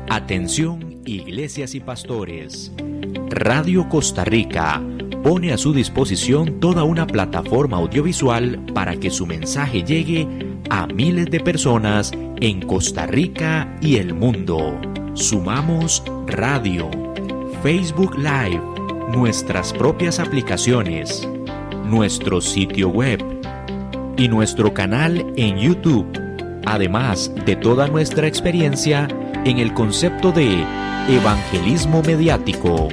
Atención, iglesias y pastores. Radio Costa Rica pone a su disposición toda una plataforma audiovisual para que su mensaje llegue a miles de personas en Costa Rica y el mundo. Sumamos radio, Facebook Live, nuestras propias aplicaciones, nuestro sitio web y nuestro canal en YouTube, además de toda nuestra experiencia en el concepto de evangelismo mediático,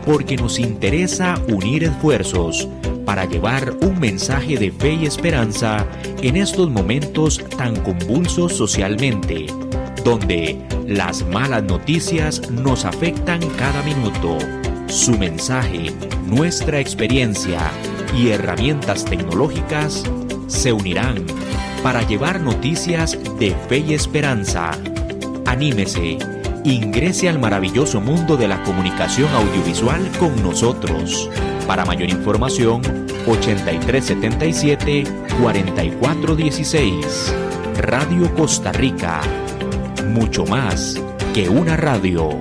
porque nos interesa unir esfuerzos para llevar un mensaje de fe y esperanza en estos momentos tan convulsos socialmente, donde las malas noticias nos afectan cada minuto. Su mensaje, nuestra experiencia y herramientas tecnológicas se unirán para llevar noticias de fe y esperanza. Anímese, ingrese al maravilloso mundo de la comunicación audiovisual con nosotros. Para mayor información, 8377-4416. Radio Costa Rica. Mucho más que una radio.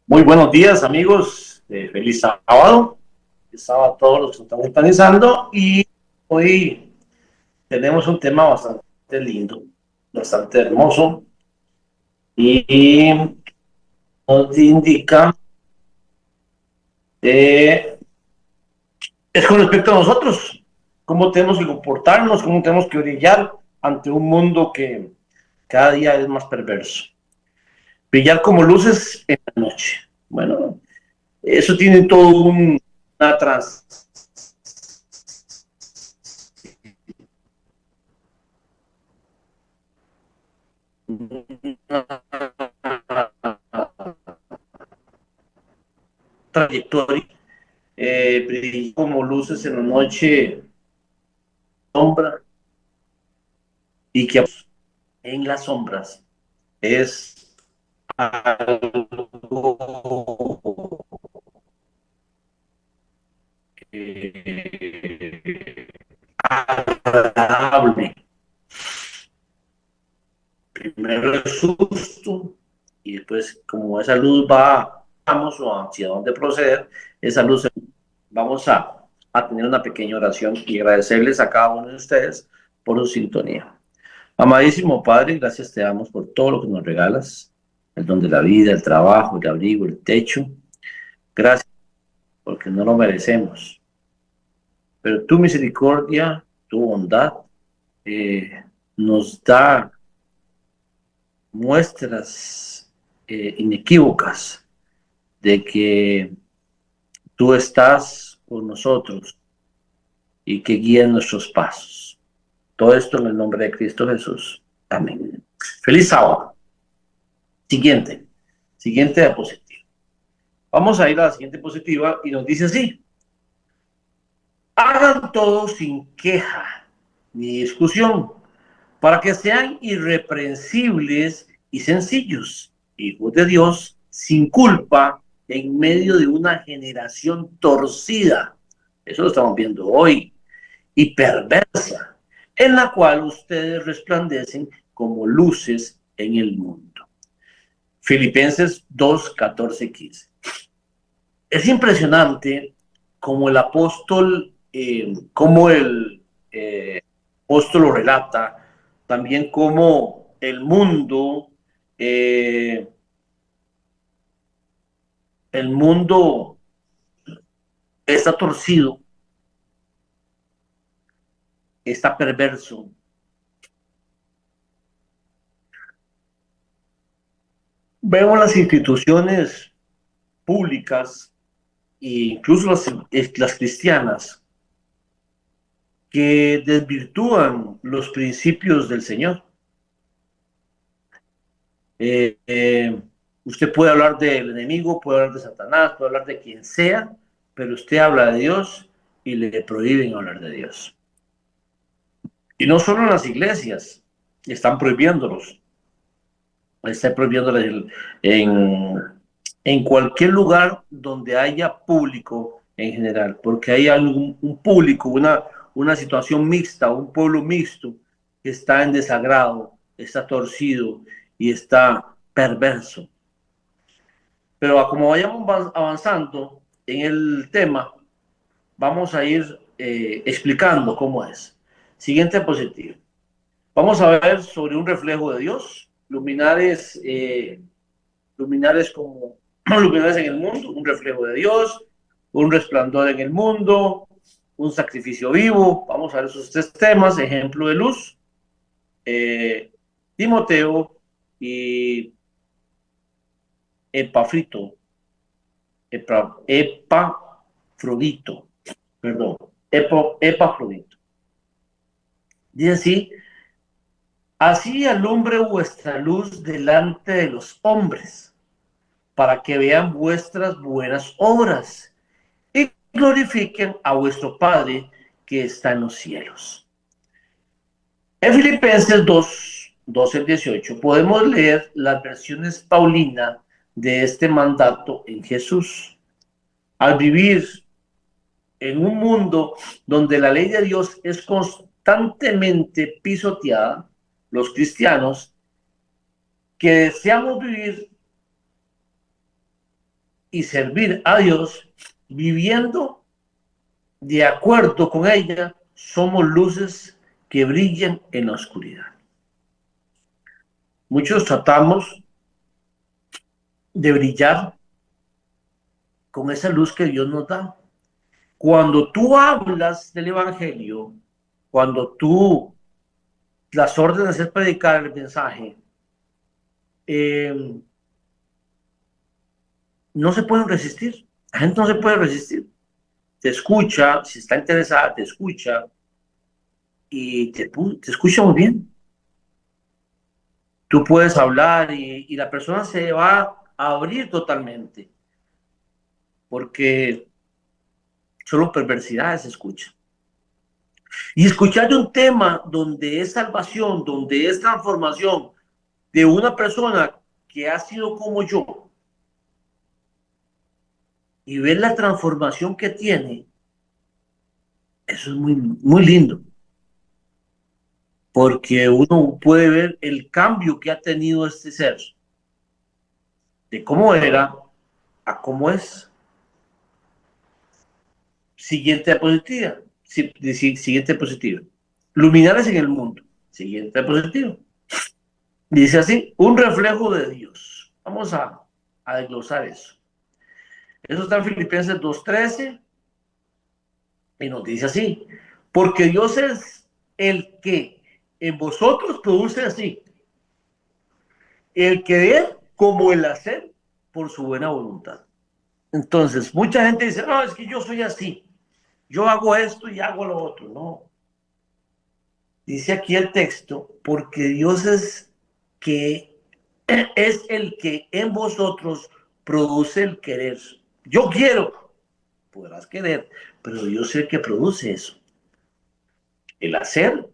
Muy buenos días, amigos. Feliz sábado. Feliz sábado a todos los que están sintonizando. Y hoy tenemos un tema bastante lindo, bastante hermoso. Y nos indica, es con respecto a nosotros, cómo tenemos que comportarnos, cómo tenemos que brillar ante un mundo que cada día es más perverso. Brillar como luces en la noche. Bueno, eso tiene todo una trayectoria. Brillar como luces en la noche, sombra, y que en las sombras es algo agradable. Primero el susto y después, como esa luz vamos o hacia dónde proceder, esa luz vamos a tener una pequeña oración y agradecerles a cada uno de ustedes por su sintonía. Amadísimo Padre, gracias te damos por todo lo que nos regalas, el don de la vida, el trabajo, el abrigo, el techo. Gracias porque no lo merecemos, pero tu misericordia, tu bondad nos da muestras inequívocas de que tú estás con nosotros y que guías nuestros pasos. Todo esto en el nombre de Cristo Jesús. Amén. Feliz sábado. Siguiente diapositiva. Vamos a ir a la siguiente diapositiva y nos dice así: hagan todo sin queja ni discusión, para que sean irreprensibles y sencillos, hijos de Dios, sin culpa, en medio de una generación torcida, eso lo estamos viendo hoy, y perversa, en la cual ustedes resplandecen como luces en el mundo. Filipenses 2, 14 y 15. Es impresionante como el apóstol, como el apóstol lo relata, también cómo eh, el mundo está torcido, está perverso. Vemos las instituciones públicas e incluso las cristianas que desvirtúan los principios del Señor. Eh, eh, Usted puede hablar del enemigo, puede hablar de Satanás, puede hablar de quien sea, pero usted habla de Dios y le prohíben hablar de Dios. Y no solo en las iglesias, están prohibiéndolos. Está prohibiéndolos en cualquier lugar donde haya público en general, porque hay un público, una situación mixta, un pueblo mixto que está en desagrado, está torcido y está perverso. Pero como vayamos avanzando en el tema, vamos a ir explicando cómo es. Siguiente positivo. Vamos a ver sobre un reflejo de Dios, luminares como luminares en el mundo, un reflejo de Dios, un resplandor en el mundo, un sacrificio vivo. Vamos a ver esos tres temas, ejemplo de luz, Timoteo y Epafrodito, Epafrodito, perdón, Epafrodito. Dice así: así alumbre vuestra luz delante de los hombres, para que vean vuestras buenas obras y glorifiquen a vuestro Padre que está en los cielos. En Filipenses 2, 12 al 18 podemos leer las versiones Paulina de este mandato en Jesús. Al vivir en un mundo donde la ley de Dios es constantemente pisoteada, los cristianos que deseamos vivir y servir a Dios viviendo de acuerdo con ella, somos luces que brillan en la oscuridad. Muchos tratamos de brillar con esa luz que Dios nos da. Cuando tú hablas del Evangelio, cuando tú las órdenes es predicar el mensaje, no se pueden resistir. La gente no se puede resistir. Te escucha, si está interesada, te escucha y te escucha muy bien. Tú puedes hablar y la persona se va a abrir totalmente, porque solo perversidades se escuchan. Y escuchar de un tema donde es salvación, donde es transformación de una persona que ha sido como yo, y ver la transformación que tiene, eso es muy, muy lindo, porque uno puede ver el cambio que ha tenido este ser, de cómo era a cómo es. Siguiente diapositiva. Siguiente diapositiva. Luminares en el mundo. Siguiente diapositiva. Dice así: un reflejo de Dios. Vamos a desglosar eso. Eso está en Filipenses 2:13 y nos dice así: porque Dios es el que en vosotros produce así el querer como el hacer por su buena voluntad. Entonces, mucha gente dice: no, es que yo soy así, yo hago esto y hago lo otro. No, dice aquí el texto: porque Dios es el que en vosotros produce el querer. Yo quiero, podrás querer, pero Dios es el que produce eso, el hacer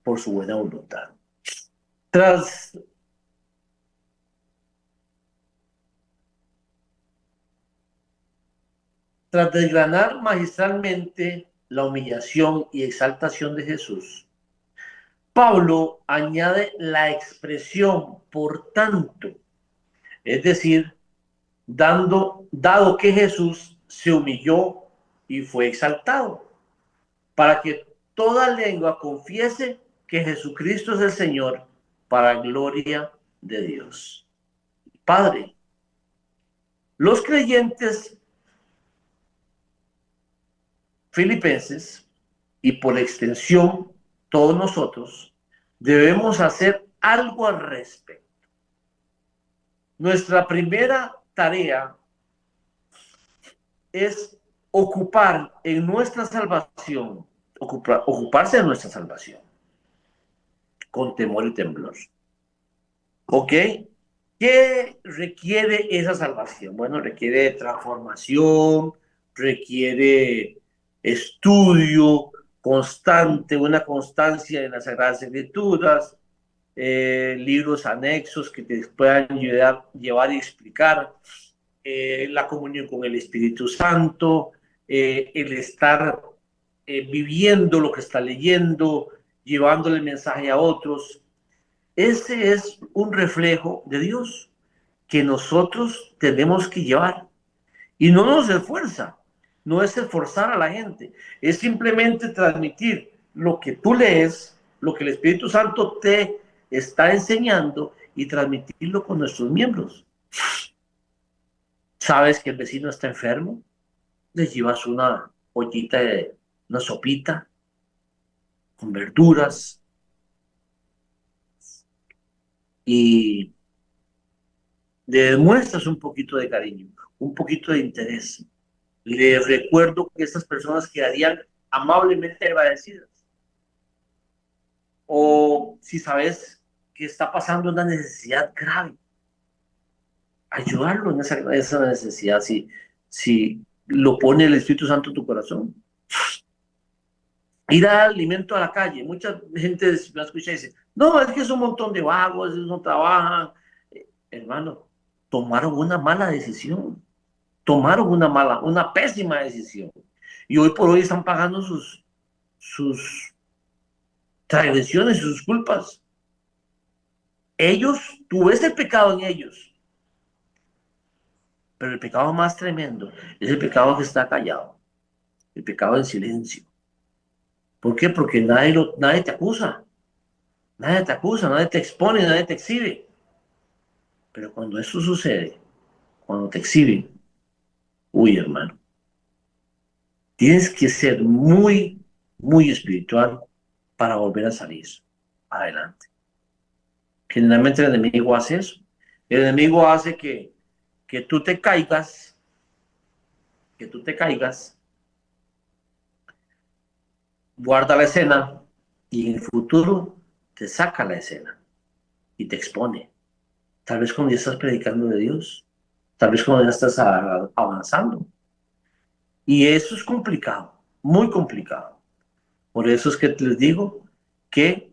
por su buena voluntad. Tras desgranar magistralmente la humillación y exaltación de Jesús, Pablo añade la expresión por tanto, es decir, dado que Jesús se humilló y fue exaltado, para que toda lengua confiese que Jesucristo es el Señor, para gloria de Dios Padre. Los creyentes filipenses, y por extensión todos nosotros, debemos hacer algo al respecto. Nuestra primera tarea es ocupar en nuestra salvación, ocuparse de nuestra salvación, con temor y temblor. ¿Ok? ¿Qué requiere esa salvación? Bueno, requiere transformación, requiere estudio constante, una constancia en las Sagradas Escrituras, libros anexos que te puedan llevar y explicar, la comunión con el Espíritu Santo, el estar viviendo lo que está leyendo, llevándole el mensaje a otros. Ese es un reflejo de Dios que nosotros tenemos que llevar. Y no nos esfuerza, no es esforzar a la gente, es simplemente transmitir lo que tú lees, lo que el Espíritu Santo te está enseñando y transmitirlo con nuestros miembros. ¿Sabes que el vecino está enfermo? Le llevas una ollita de una sopita con verduras y le demuestras un poquito de cariño, un poquito de interés. Le recuerdo que estas personas quedarían amablemente agradecidas. O si sabes que está pasando una necesidad grave, ayudarlo en esa necesidad, si lo pone el Espíritu Santo en tu corazón. Ir a dar alimento a la calle. Mucha gente me escucha y dice, no, es que es un montón de vagos, ellos no trabajan. Hermano, tomaron una mala decisión. Tomaron una pésima decisión. Y hoy por hoy están pagando sus transgresiones y sus culpas. Ellos, tú ves el pecado en ellos. Pero el pecado más tremendo es el pecado que está callado. El pecado en silencio. ¿Por qué? Porque nadie te acusa. Nadie te acusa, nadie te expone, nadie te exhibe. Pero cuando eso sucede, cuando te exhiben, uy, hermano, tienes que ser muy, muy espiritual para volver a salir adelante. Generalmente el enemigo hace eso. El enemigo hace que tú te caigas, guarda la escena y en el futuro te saca la escena y te expone. Tal vez cuando ya estás predicando de Dios, tal vez cuando ya estás avanzando. Y eso es complicado, muy complicado. Por eso es que les digo que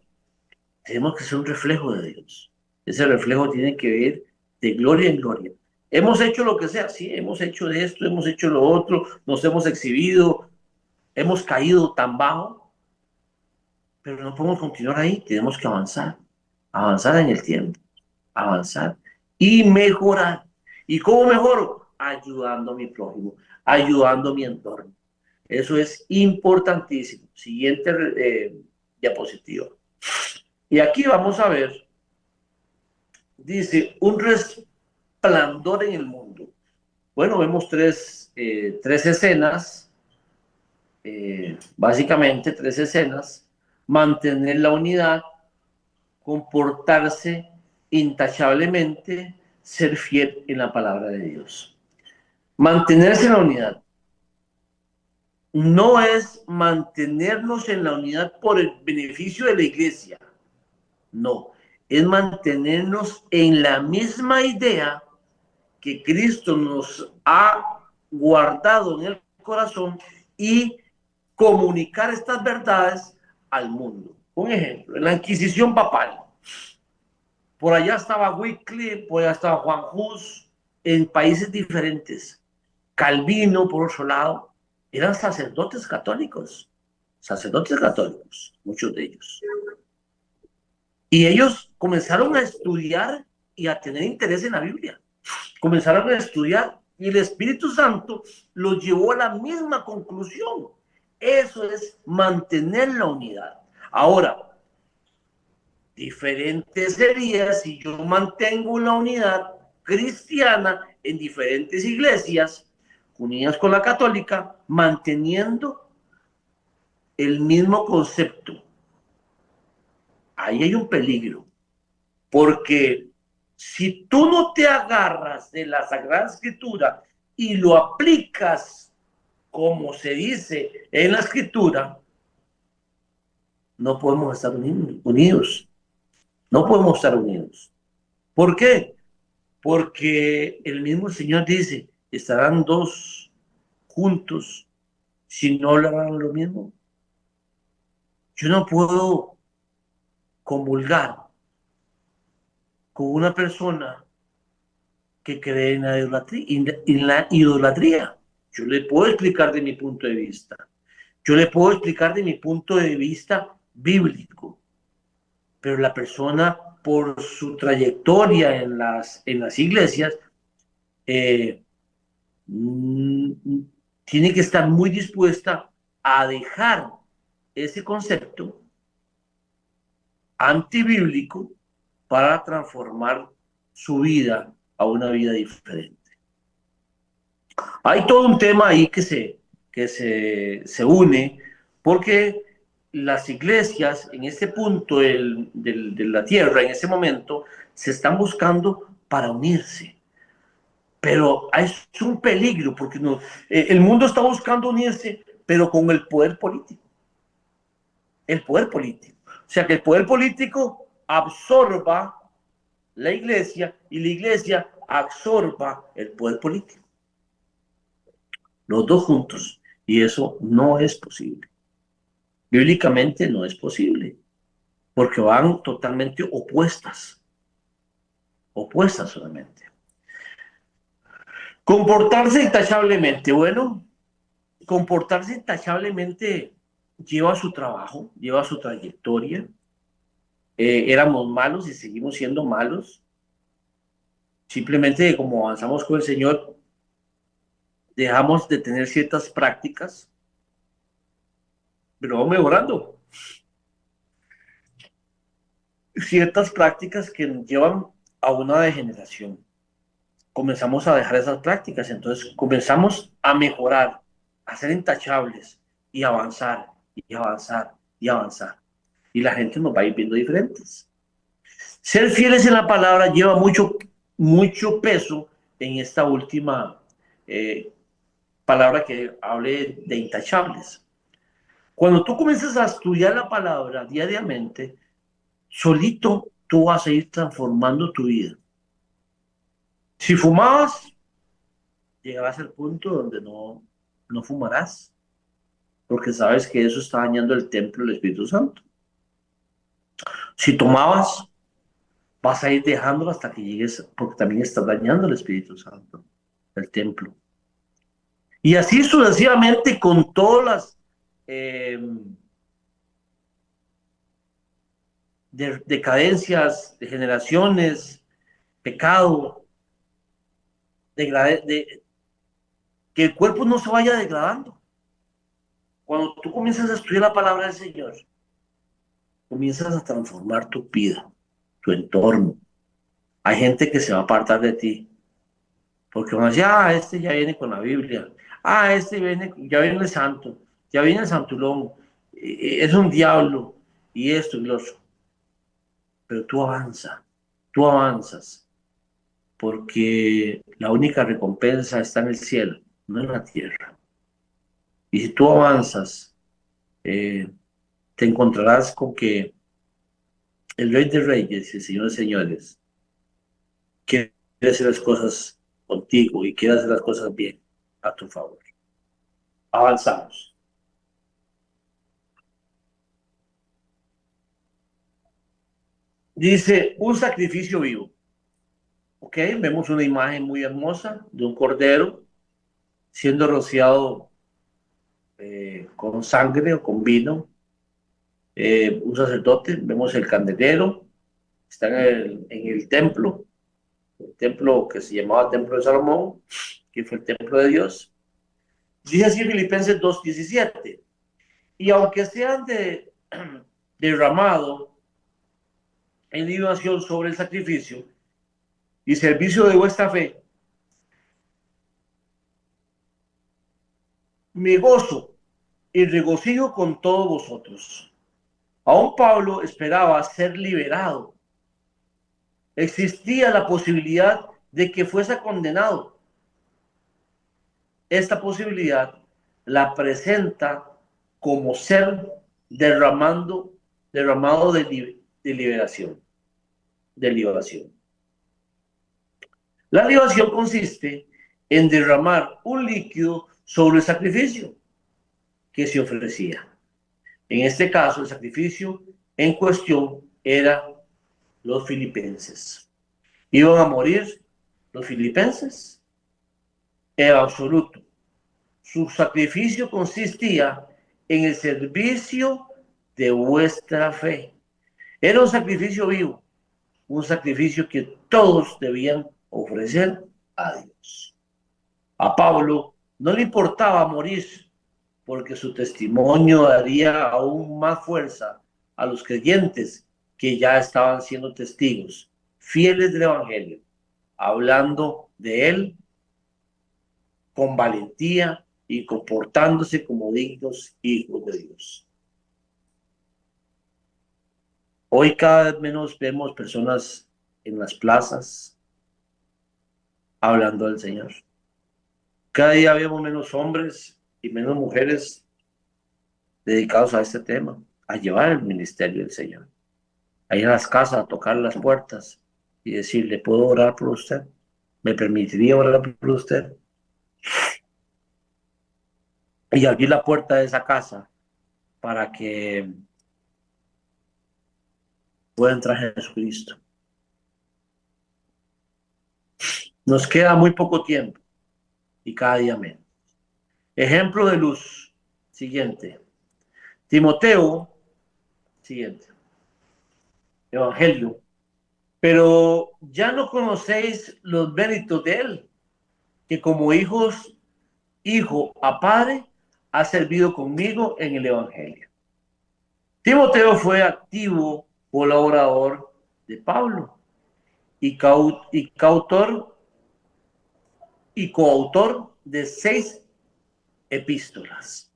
tenemos que ser un reflejo de Dios. Ese reflejo tiene que ver de gloria en gloria. Hemos hecho lo que sea, sí, hemos hecho esto, hemos hecho lo otro, nos hemos exhibido, hemos caído tan bajo, pero no podemos continuar ahí, tenemos que avanzar en el tiempo, avanzar y mejorar. ¿Y cómo mejoro? Ayudando a mi prójimo, ayudando a mi entorno. Eso es importantísimo. Siguiente diapositiva. Y aquí vamos a ver, dice, un resplandor en el mundo. Bueno, vemos tres escenas, básicamente tres escenas: mantener la unidad, comportarse intachablemente, ser fiel en la palabra de Dios. Mantenerse en la unidad no es mantenernos en la unidad por el beneficio de la iglesia, no, es mantenernos en la misma idea que Cristo nos ha guardado en el corazón y comunicar estas verdades al mundo. Un ejemplo, en la Inquisición papal, por allá estaba Wycliffe, por allá estaba Juan Hus, en países diferentes. Calvino, por otro lado, eran sacerdotes católicos, muchos de ellos. Y ellos comenzaron a estudiar y a tener interés en la Biblia. Comenzaron a estudiar y el Espíritu Santo los llevó a la misma conclusión. Eso es mantener la unidad. Ahora, diferente sería si yo mantengo la unidad cristiana en diferentes iglesias, unidas con la católica, manteniendo el mismo concepto. Ahí hay un peligro, porque si tú no te agarras de la Sagrada Escritura y lo aplicas como se dice en la Escritura, no podemos estar unidos. No podemos estar unidos. ¿Por qué? Porque el mismo Señor dice, estarán dos juntos si no hablarán lo mismo. Yo no puedo comulgar con una persona que cree en la idolatría. Yo le puedo explicar de mi punto de vista. Yo le puedo explicar de mi punto de vista bíblico. Pero la persona, por su trayectoria en las iglesias, eh, tiene que estar muy dispuesta a dejar ese concepto antibíblico para transformar su vida a una vida diferente. Hay todo un tema ahí que se une porque las iglesias en este punto de la tierra, en ese momento, se están buscando para unirse. Pero es un peligro porque no, el mundo está buscando unirse, pero con el poder político. El poder político. O sea, que el poder político absorba la iglesia y la iglesia absorba el poder político. Los dos juntos. Y eso no es posible. Bíblicamente no es posible. Porque van totalmente opuestas. Opuestas solamente. Comportarse intachablemente. Bueno, comportarse intachablemente lleva su trabajo, lleva su trayectoria. Éramos malos y seguimos siendo malos. Simplemente como avanzamos con el Señor, dejamos de tener ciertas prácticas, pero vamos mejorando. Ciertas prácticas que nos llevan a una degeneración. Comenzamos a dejar esas prácticas, entonces comenzamos a mejorar, a ser intachables y avanzar, y avanzar, y avanzar. Y la gente nos va a ir viendo diferentes. Ser fieles en la palabra lleva mucho peso en esta última palabra que hable de intachables. Cuando tú comienzas a estudiar la palabra diariamente, solito tú vas a ir transformando tu vida. Si fumabas, llegarás al punto donde no fumarás, porque sabes que eso está dañando el templo del Espíritu Santo. Si tomabas, vas a ir dejándolo hasta que llegues, porque también está dañando el Espíritu Santo, el templo. Y así sucesivamente con todas las decadencias, degeneraciones, pecado, que el cuerpo no se vaya degradando. Cuando tú comienzas a estudiar la palabra del Señor, comienzas a transformar tu vida, tu entorno. Hay gente que se va a apartar de ti, porque van a decir, este ya viene con la Biblia, ya viene el santo, ya viene el santulón, es un diablo, y esto y lo otro. Pero tú avanzas, porque la única recompensa está en el cielo, no en la tierra. Y si tú avanzas, te encontrarás con que el Rey de Reyes y el Señor de Señores quiere hacer las cosas contigo y quiere hacer las cosas bien a tu favor. Avanzamos. Dice, un sacrificio vivo. Ok, vemos una imagen muy hermosa de un cordero siendo rociado con sangre o con vino. Un sacerdote, vemos el candelero, está en el templo, el templo que se llamaba Templo de Salomón, que fue el templo de Dios. Dice así Filipenses 2:17, y aunque sean derramado en libación sobre el sacrificio y servicio de vuestra fe, me gozo y regocijo con todos vosotros. Aún Pablo esperaba ser liberado. Existía la posibilidad de que fuese condenado. Esta posibilidad la presenta como ser derramado de liberación, de libación. La libación consiste en derramar un líquido sobre el sacrificio que se ofrecía. En este caso, el sacrificio en cuestión era los filipenses. ¿Iban a morir los filipenses? En absoluto. Su sacrificio consistía en el servicio de vuestra fe. Era un sacrificio vivo, un sacrificio que todos debían ofrecer a Dios. A Pablo no le importaba morir porque su testimonio daría aún más fuerza a los creyentes que ya estaban siendo testigos fieles del Evangelio, hablando de él con valentía y comportándose como dignos hijos de Dios. Hoy cada vez menos vemos personas en las plazas hablando del Señor. Cada día vemos menos hombres y menos mujeres dedicados a este tema, a llevar el ministerio del Señor, a ir a las casas, a tocar las puertas y decirle, ¿puedo orar por usted? ¿Me permitiría orar por usted? Y abrir la puerta de esa casa para que pueda entrar Jesucristo. Nos queda muy poco tiempo y cada día menos. Ejemplo de luz. Siguiente. Timoteo. Siguiente. Evangelio. Pero ya no conocéis los méritos de él, que como hijo a padre, ha servido conmigo en el Evangelio. Timoteo fue activo colaborador de Pablo y coautor de 6 epístolas.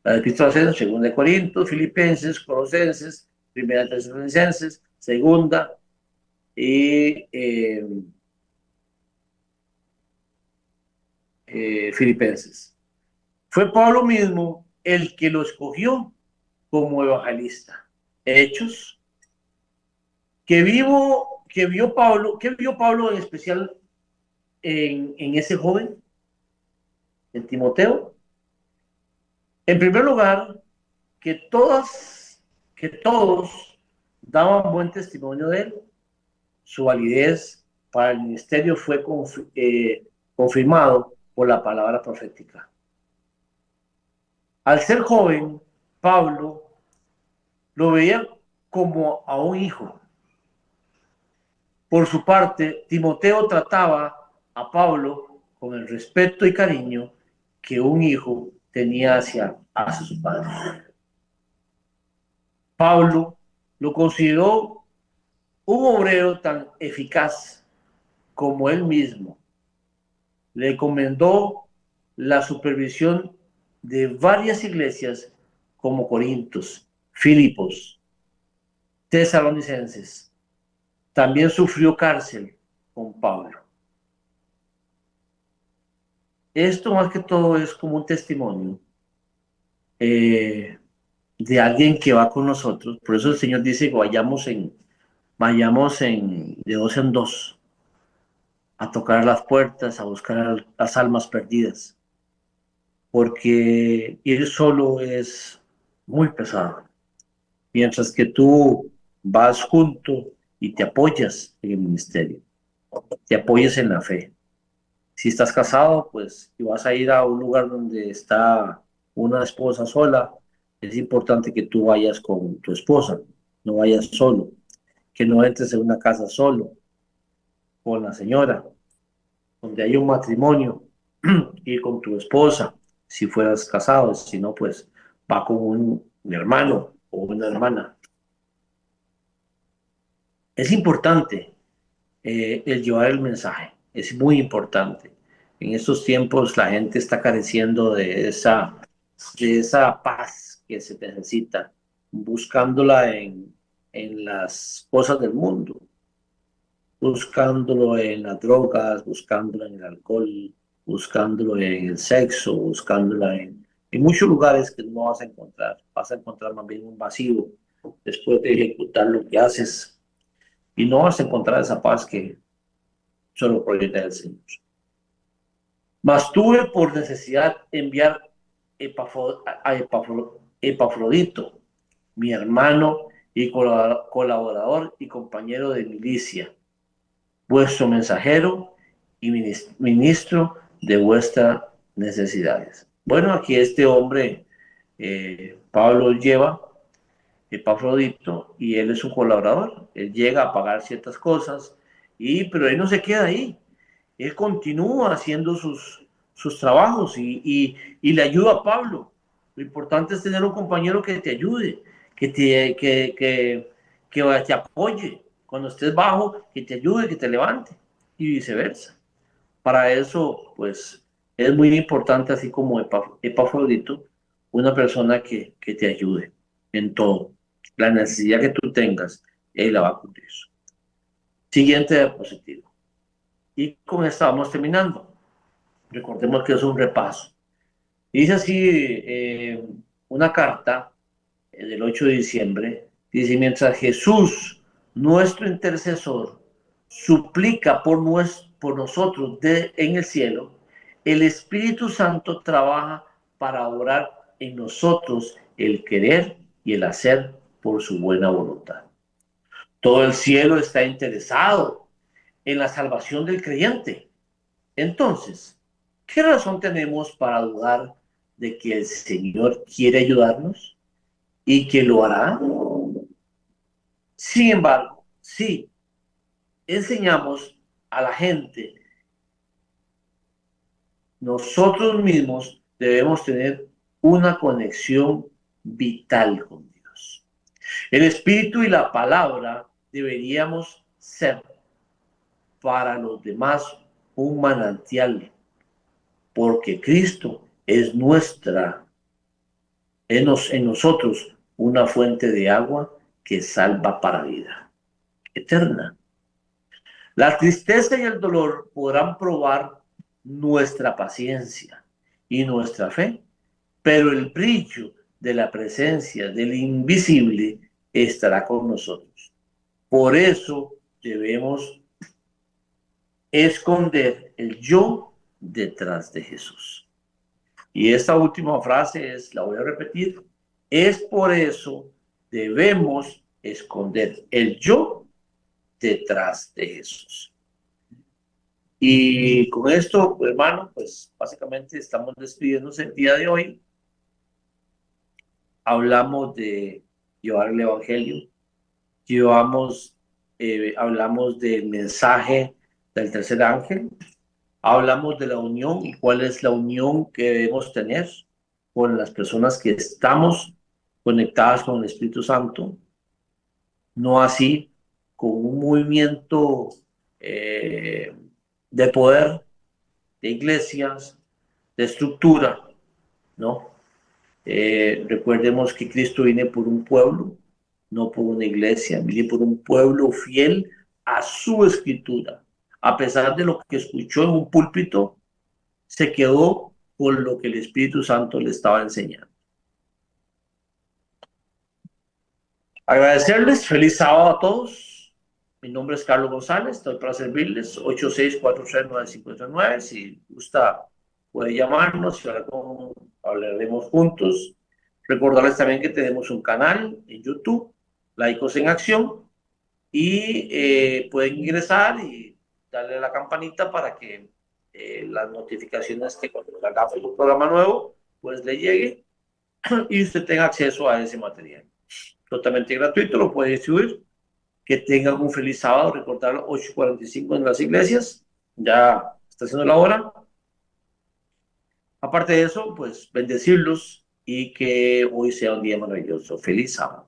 Las epístolas son 2 de Corintios, Filipenses, Colosenses, Primera Tesalonicenses, Segunda y Filipenses. Fue Pablo mismo el que lo escogió como evangelista. Hechos, que vio Pablo en especial en ese joven, en Timoteo. En primer lugar, que todos daban buen testimonio de él. Su validez para el ministerio fue confirmado por la palabra profética. Al ser joven, Pablo lo veía como a un hijo. Por su parte, Timoteo trataba a Pablo con el respeto y cariño que un hijo tenía hacia su padre. Pablo lo consideró un obrero tan eficaz como él mismo. Le encomendó la supervisión de varias iglesias como Corintios, Filipos, Tesalonicenses. También sufrió cárcel con Pablo. Esto más que todo es como un testimonio de alguien que va con nosotros. Por eso el Señor dice que vayamos de 2 en 2 a tocar las puertas, a buscar las almas perdidas. Porque ir solo es muy pesado. Mientras que tú vas junto y te apoyas en el ministerio, te apoyas en la fe. Si estás casado, pues, y vas a ir a un lugar donde está una esposa sola, es importante que tú vayas con tu esposa, no vayas solo, que no entres en una casa solo, con la señora, donde hay un matrimonio, ir con tu esposa, si fueras casado, si no, pues va con un hermano o una hermana. Es importante el llevar el mensaje, es muy importante. En estos tiempos la gente está careciendo de esa paz que se necesita, buscándola en las cosas del mundo, buscándolo en las drogas, buscándolo en el alcohol, buscándolo en el sexo, buscándola en muchos lugares que no vas a encontrar. Vas a encontrar más bien un vacío después de ejecutar lo que haces y no vas a encontrar esa paz que solo proviene del Señor. Mas tuve por necesidad enviar Epafrodito, mi hermano y colaborador y compañero de milicia, vuestro mensajero y ministro de vuestras necesidades. Bueno, aquí este hombre, Pablo lleva Epafrodito y él es un colaborador. Él llega a pagar ciertas cosas, pero él no se queda ahí. Él continúa haciendo sus trabajos y le ayuda a Pablo. Lo importante es tener un compañero que te ayude, que te apoye. Cuando estés bajo, que te ayude, que te levante y viceversa. Para eso, pues, es muy importante, así como Epafrodito, una persona que te ayude en todo. La necesidad que tú tengas, él la va a cubrir. Siguiente diapositivo. Y con esta vamos terminando. Recordemos que es un repaso. Dice así una carta del 8 de diciembre. Dice, mientras Jesús, nuestro intercesor, suplica por nosotros en el cielo, el Espíritu Santo trabaja para obrar en nosotros el querer y el hacer por su buena voluntad. Todo el cielo está interesado en la salvación del creyente. Entonces, ¿qué razón tenemos para dudar de que el Señor quiere ayudarnos y que lo hará? Sin embargo, sí, enseñamos a la gente, nosotros mismos debemos tener una conexión vital con Dios. El Espíritu y la palabra deberíamos ser para los demás un manantial, porque Cristo es en nosotros una fuente de agua que salva para vida eterna. La tristeza y el dolor podrán probar nuestra paciencia y nuestra fe, pero el brillo de la presencia del invisible estará con nosotros. Por eso debemos esconder el yo detrás de Jesús. Y esta última frase la voy a repetir, es por eso debemos esconder el yo detrás de Jesús. Y con esto, hermano, pues básicamente estamos despidiéndonos el día de hoy. Hablamos de llevar el Evangelio, hablamos del mensaje del tercer ángel, hablamos de la unión y cuál es la unión que debemos tener con las personas que estamos conectadas con el Espíritu Santo, no así con un movimiento de poder, de iglesias, de estructura, ¿no? Recordemos que Cristo viene por un pueblo, no por una iglesia, viene por un pueblo fiel a su escritura. A pesar de lo que escuchó en un púlpito, se quedó con lo que el Espíritu Santo le estaba enseñando. Agradecerles, feliz sábado a todos. Mi nombre es Carlos González, estoy para servirles, 86439539. Si gusta, puede llamarnos y hablaremos juntos. Recordarles también que tenemos un canal en YouTube, Laicos en Acción, y pueden ingresar y darle a la campanita para que las notificaciones que cuando hagamos un programa nuevo, pues le llegue y usted tenga acceso a ese material. Totalmente gratuito, lo puede distribuir. Que tengan un feliz sábado, recordar 8:45 en las iglesias, ya está haciendo la hora. Aparte de eso, pues bendecirlos y que hoy sea un día maravilloso. Feliz sábado.